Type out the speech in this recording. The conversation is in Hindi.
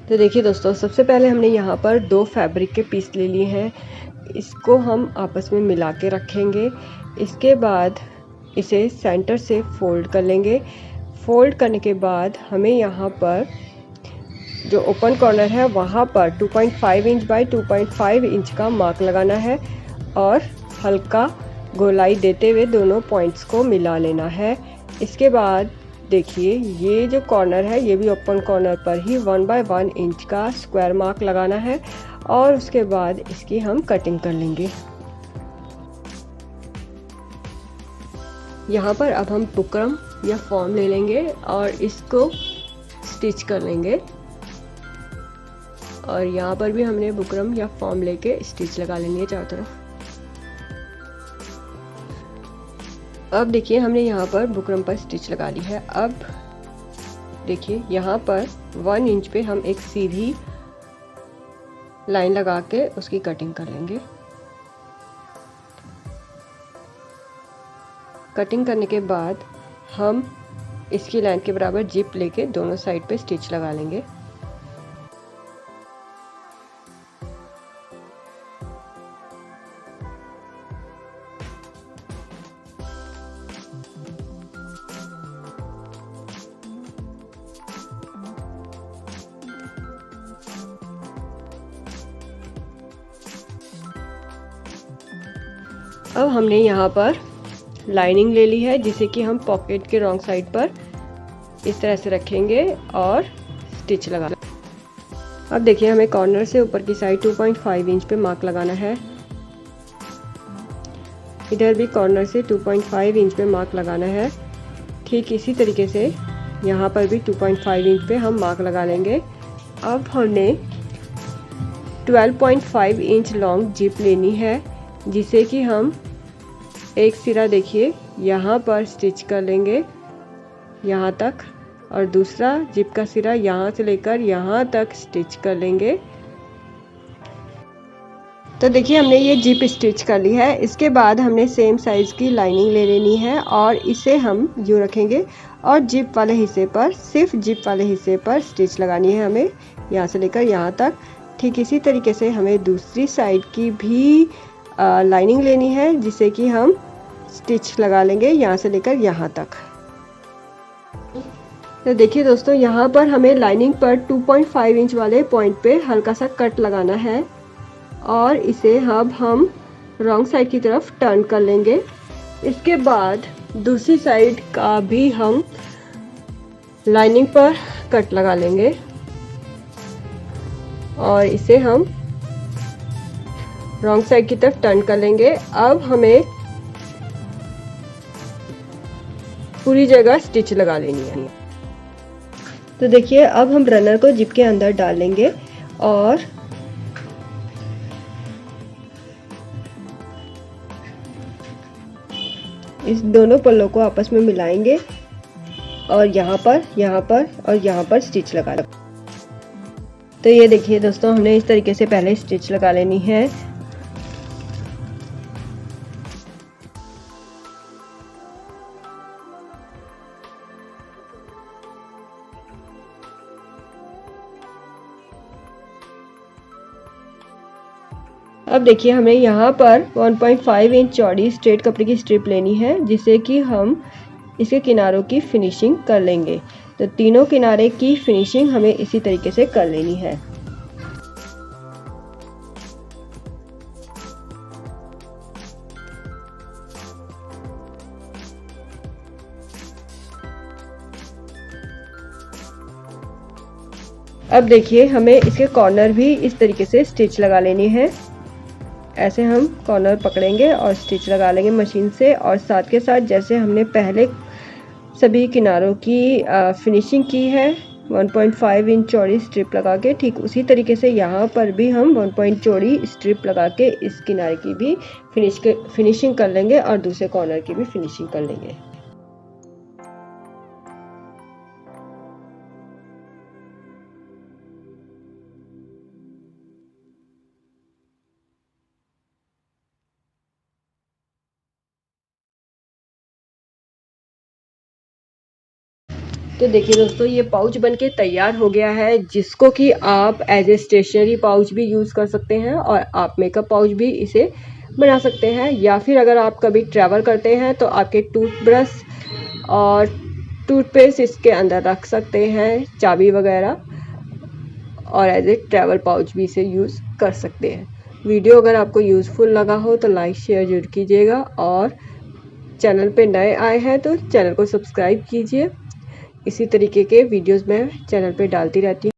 तो देखिए दोस्तों, सबसे पहले हमने यहाँ पर 2 फैब्रिक के पीस ले लिए हैं। इसको हम आपस में मिला के रखेंगे। इसके बाद इसे सेंटर से फोल्ड कर लेंगे। फोल्ड करने के बाद हमें यहाँ पर जो ओपन कॉर्नर है वहाँ पर 2.5 इंच बाय 2.5 इंच का मार्क लगाना है और हल्का गोलाई देते हुए दोनों पॉइंट्स को मिला लेना है। इसके बाद देखिए, ये जो कॉर्नर है ये भी ओपन कॉर्नर पर ही 1 बाय 1 इंच का स्क्वायर मार्क लगाना है और उसके बाद इसकी हम कटिंग कर लेंगे। यहाँ पर अब हम बुकरम या फॉर्म ले लेंगे और इसको स्टिच कर लेंगे। और यहाँ पर भी हमने बुकरम या फॉर्म लेके स्टिच लगा लेनी है चारों तरफ। अब देखिए, हमने यहाँ पर बुकरम पर स्टिच लगा ली है। अब देखिए, यहाँ पर 1 इंच पे हम एक सीधी लाइन लगा के उसकी कटिंग कर लेंगे। कटिंग करने के बाद हम इसकी लाइन के बराबर जिप लेके दोनों साइड पे स्टिच लगा लेंगे। अब हमने यहाँ पर लाइनिंग ले ली है, जिसे कि हम पॉकेट के रॉन्ग साइड पर इस तरह से रखेंगे और स्टिच लगा। अब देखिए, हमें कॉर्नर से ऊपर की साइड 2.5 इंच पे मार्क लगाना है। इधर भी कॉर्नर से 2.5 इंच पे मार्क लगाना है। ठीक इसी तरीके से यहाँ पर भी 2.5 इंच पे हम मार्क लगा लेंगे। अब हमने 12.5 इंच लॉन्ग जिप लेनी है, जिसे कि हम एक सिरा देखिए यहाँ पर स्टिच कर लेंगे यहाँ तक, और दूसरा जिप का सिरा यहाँ से लेकर यहाँ तक स्टिच कर लेंगे। तो देखिए, हमने ये जिप स्टिच कर ली है। इसके बाद हमने सेम साइज़ की लाइनिंग ले लेनी है और इसे हम यूँ रखेंगे और जिप वाले हिस्से पर, सिर्फ जिप वाले हिस्से पर स्टिच लगानी है हमें, यहाँ से लेकर यहाँ तक। ठीक इसी तरीके से हमें दूसरी साइड की भी लाइनिंग लेनी है, जिसे कि हम स्टिच लगा लेंगे यहाँ से लेकर यहाँ तक। तो देखिए दोस्तों, यहाँ पर हमें लाइनिंग पर 2.5 इंच वाले पॉइंट पे हल्का सा कट लगाना है और इसे अब हम रॉन्ग साइड की तरफ टर्न कर लेंगे। इसके बाद दूसरी साइड का भी हम लाइनिंग पर कट लगा लेंगे और इसे हम रॉन्ग साइड की तरफ टर्न कर लेंगे। अब हमें पूरी जगह स्टिच लगा लेनी है। तो देखिए, अब हम रनर को जिप के अंदर डालेंगे और इस दोनों पल्लों को आपस में मिलाएंगे और यहाँ पर और यहाँ पर स्टिच लगा लेंगे। तो ये देखिए दोस्तों, हमने इस तरीके से पहले स्टिच लगा लेनी है। अब देखिए, हमें यहाँ पर 1.5 इंच चौड़ी स्ट्रेट कपड़े की स्ट्रिप लेनी है, जिससे कि हम इसके किनारों की फिनिशिंग कर लेंगे। तो तीनों किनारे की फिनिशिंग हमें इसी तरीके से कर लेनी है। अब देखिए, हमें इसके कॉर्नर भी इस तरीके से स्टिच लगा लेनी है। ऐसे हम कॉर्नर पकड़ेंगे और स्टिच लगा लेंगे मशीन से, और साथ के साथ जैसे हमने पहले सभी किनारों की फिनिशिंग की है 1.5 इंच चौड़ी स्ट्रिप लगा के, ठीक उसी तरीके से यहाँ पर भी हम 1 पॉइंट चौड़ी स्ट्रिप लगा के इस किनारे की भी फिनिशिंग कर लेंगे और दूसरे कॉर्नर की भी फिनिशिंग कर लेंगे। तो देखिए दोस्तों, ये पाउच बनके तैयार हो गया है, जिसको कि आप एज ए स्टेशनरी पाउच भी यूज़ कर सकते हैं और आप मेकअप पाउच भी इसे बना सकते हैं। या फिर अगर आप कभी ट्रैवल करते हैं तो आपके टूथब्रश और टूथपेस्ट इसके अंदर रख सकते हैं, चाबी वगैरह, और एज ए ट्रैवल पाउच भी इसे यूज़ कर सकते हैं। वीडियो अगर आपको यूज़फुल लगा हो तो लाइक शेयर जरूर कीजिएगा, और चैनल पे नए आए हैं तो चैनल को सब्सक्राइब कीजिए। इसी तरीके के वीडियोस मैं चैनल पे डालती रहती हूँ।